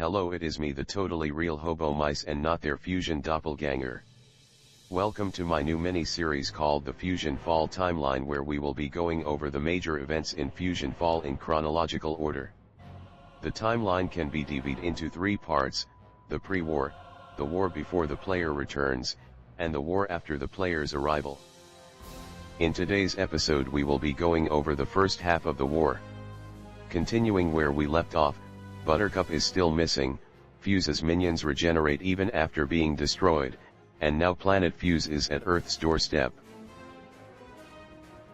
Hello, it is me, the totally real hobo mice and not their fusion doppelganger. Welcome to my new mini-series called the Fusionfall timeline, where we will be going over the major events in Fusionfall in chronological order. The timeline can be divided into 3 parts: the pre-war, the war before the player returns, and the war after the player's arrival. In today's episode we will be going over the first half of the war. Continuing where we left off, Buttercup is still missing, Fuse's minions regenerate even after being destroyed, and now Planet Fuse is at Earth's doorstep.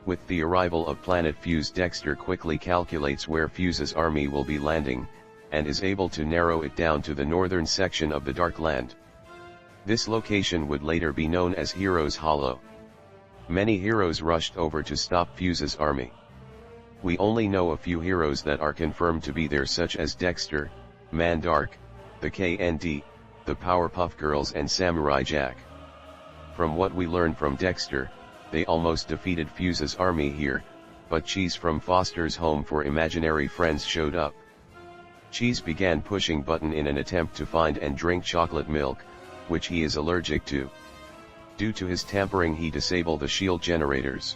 With the arrival of Planet Fuse, Dexter quickly calculates where Fuse's army will be landing, and is able to narrow it down to the northern section of the Dark Land. This location would later be known as Heroes Hollow. Many heroes rushed over to stop Fuse's army. We only know a few heroes that are confirmed to be there, such as Dexter, Mandark, the KND, the Powerpuff Girls and Samurai Jack. From what we learned from Dexter, they almost defeated Fuse's army here, but Cheese from Foster's home for imaginary friends showed up. Cheese began pushing button in an attempt to find and drink chocolate milk, which he is allergic to. Due to his tampering, he disabled the shield generators.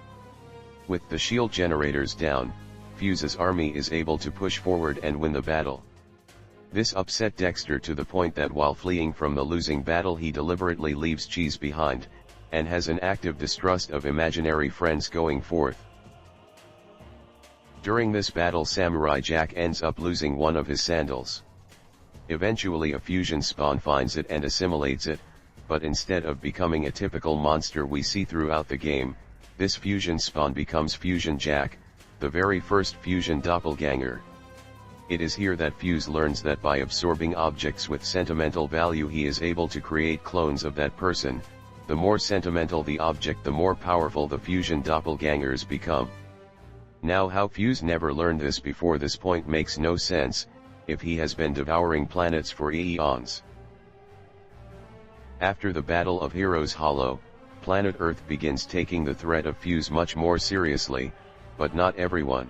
With the shield generators down, Fuse's army is able to push forward and win the battle. This upset Dexter to the point that while fleeing from the losing battle he deliberately leaves Cheese behind, and has an active distrust of imaginary friends going forth. During this battle Samurai Jack ends up losing one of his sandals. Eventually a fusion spawn finds it and assimilates it, but instead of becoming a typical monster we see throughout the game, this fusion spawn becomes Fusion Jack, the very first fusion doppelganger. It is here that Fuse learns that by absorbing objects with sentimental value he is able to create clones of that person. The more sentimental the object, the more powerful the fusion doppelgangers become. Now how Fuse never learned this before this point makes no sense, if he has been devouring planets for eons. After the Battle of Heroes Hollow, Planet Earth begins taking the threat of Fuse much more seriously, but not everyone.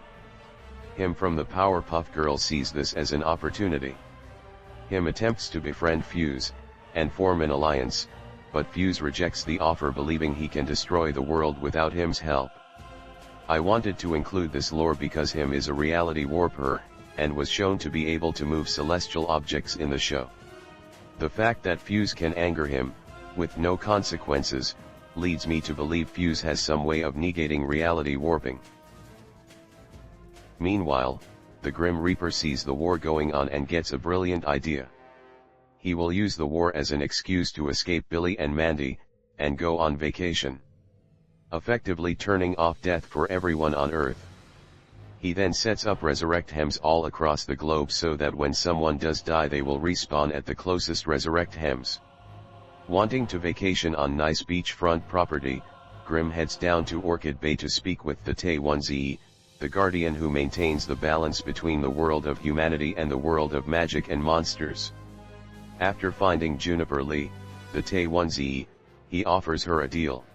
Him from the Powerpuff Girls sees this as an opportunity. Him attempts to befriend Fuse, and form an alliance, but Fuse rejects the offer, believing he can destroy the world without him's help. I wanted to include this lore because him is a reality warper, and was shown to be able to move celestial objects in the show. The fact that Fuse can anger him, with no consequences, leads me to believe Fuse has some way of negating reality warping. Meanwhile, the Grim Reaper sees the war going on and gets a brilliant idea. He will use the war as an excuse to escape Billy and Mandy, and go on vacation, effectively turning off death for everyone on Earth. He then sets up resurrect hems all across the globe so that when someone does die they will respawn at the closest resurrect hems. Wanting to vacation on nice beachfront property, Grim heads down to Orchid Bay to speak with the Tay1ze, the guardian who maintains the balance between the world of humanity and the world of magic and monsters. After finding Juniper Lee, the Tay1ze, he offers her a deal.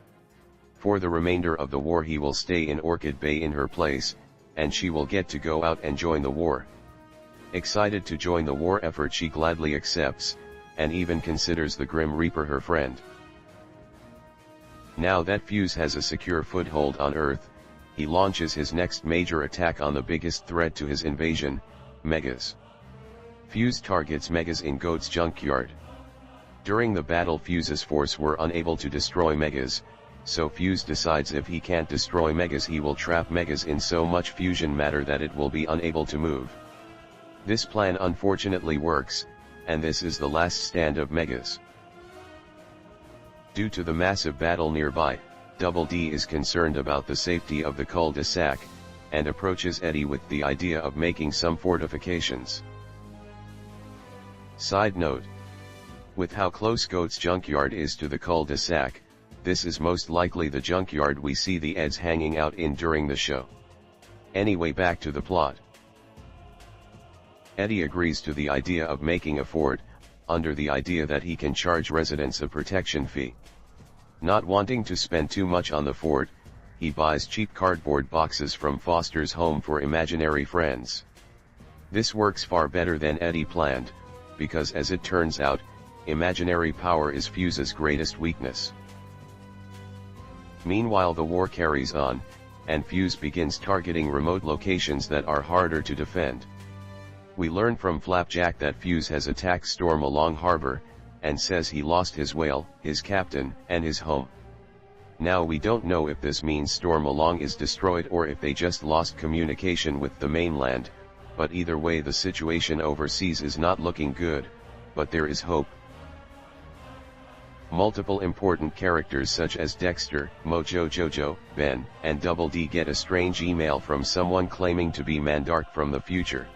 For the remainder of the war he will stay in Orchid Bay in her place, and she will get to go out and join the war. Excited to join the war effort, she gladly accepts, and even considers the Grim Reaper her friend. Now that Fuse has a secure foothold on Earth, he launches his next major attack on the biggest threat to his invasion, Megas. Fuse targets Megas in Goat's junkyard. During the battle Fuse's force were unable to destroy Megas, so Fuse decides if he can't destroy Megas he will trap Megas in so much fusion matter that it will be unable to move. This plan unfortunately works, and this is the last stand of Megas. Due to the massive battle nearby, Double D is concerned about the safety of the cul-de-sac, and approaches Eddy with the idea of making some fortifications. Side note: with how close Goat's junkyard is to the cul-de-sac, this is most likely the junkyard we see the Eds hanging out in during the show. Anyway, back to the plot. Eddy agrees to the idea of making a fort, under the idea that he can charge residents a protection fee. Not wanting to spend too much on the fort, he buys cheap cardboard boxes from Foster's home for imaginary friends. This works far better than Eddy planned, because as it turns out, imaginary power is Fuse's greatest weakness. Meanwhile the war carries on, and Fuse begins targeting remote locations that are harder to defend. We learn from Flapjack that Fuse has attacked Stormalong Harbor, and says he lost his whale, his captain, and his home. Now we don't know if this means Stormalong is destroyed or if they just lost communication with the mainland, but either way the situation overseas is not looking good, but there is hope. Multiple important characters such as Dexter, Mojo Jojo, Ben, and Double D get a strange email from someone claiming to be Mandark from the future.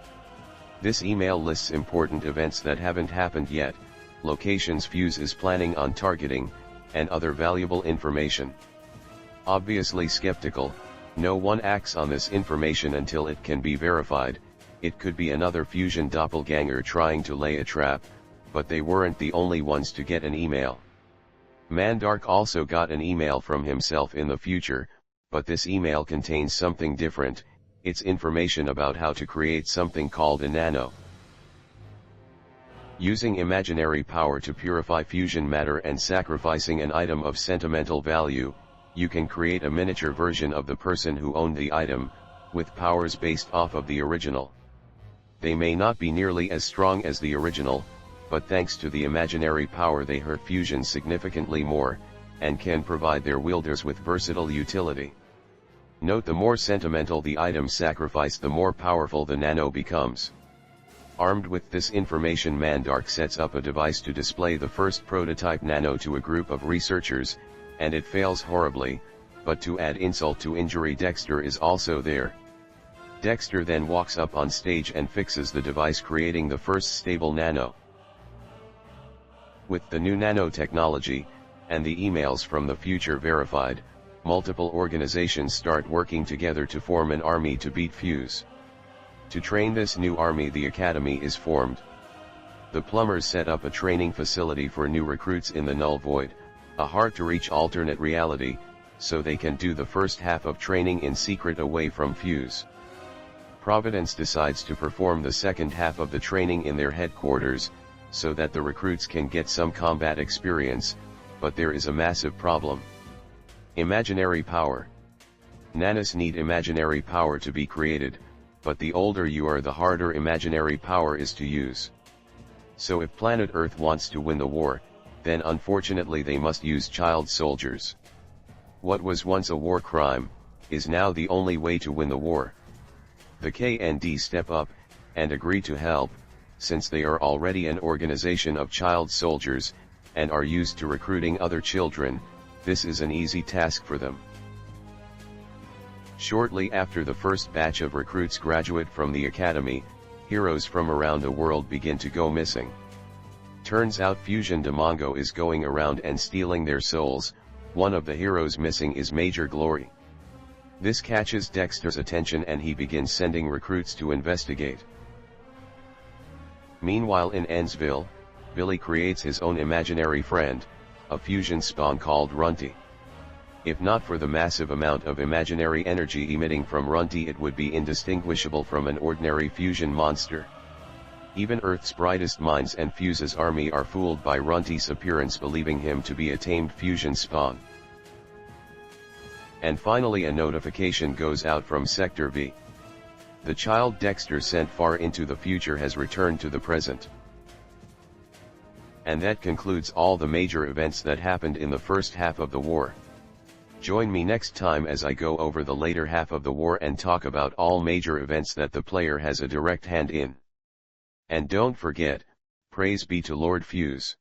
This email lists important events that haven't happened yet, locations Fuse is planning on targeting, and other valuable information. Obviously skeptical, no one acts on this information until it can be verified. It could be another fusion doppelganger trying to lay a trap, but they weren't the only ones to get an email. Mandark also got an email from himself in the future, but this email contains something different. It's information about how to create something called a Nano. Using imaginary power to purify fusion matter and sacrificing an item of sentimental value, you can create a miniature version of the person who owned the item, with powers based off of the original. They may not be nearly as strong as the original, but thanks to the imaginary power they hurt fusion significantly more, and can provide their wielders with versatile utility. Note, the more sentimental the item sacrifice, the more powerful the Nano becomes. Armed with this information, Mandark sets up a device to display the first prototype Nano to a group of researchers, and it fails horribly, but to add insult to injury, Dexter is also there. Dexter then walks up on stage and fixes the device, creating the first stable Nano. With the new nanotechnology, and the emails from the future verified, multiple organizations start working together to form an army to beat Fuse. To train this new army, the Academy is formed. The plumbers set up a training facility for new recruits in the Null Void, a hard-to-reach alternate reality, so they can do the first half of training in secret away from Fuse. Providence decides to perform the second half of the training in their headquarters, so that the recruits can get some combat experience, but there is a massive problem. Imaginary power. Nanos need imaginary power to be created, but the older you are, the harder imaginary power is to use. So if planet Earth wants to win the war, then unfortunately they must use child soldiers. What was once a war crime, is now the only way to win the war. The KND step up, and agree to help, since they are already an organization of child soldiers, and are used to recruiting other children. This is an easy task for them. Shortly after the first batch of recruits graduate from the academy, heroes from around the world begin to go missing. Turns out Fusion Demongo is going around and stealing their souls. One of the heroes missing is Major Glory. This catches Dexter's attention and he begins sending recruits to investigate. Meanwhile in Ensville, Billy creates his own imaginary friend, a fusion spawn called Runty. If not for the massive amount of imaginary energy emitting from Runty, it would be indistinguishable from an ordinary fusion monster. Even Earth's brightest minds and Fuse's army are fooled by Runty's appearance, believing him to be a tamed fusion spawn. And finally a notification goes out from Sector V. The child Dexter sent far into the future has returned to the present. And that concludes all the major events that happened in the first half of the war. Join me next time as I go over the later half of the war and talk about all major events that the player has a direct hand in. And don't forget, praise be to Lord Fuse.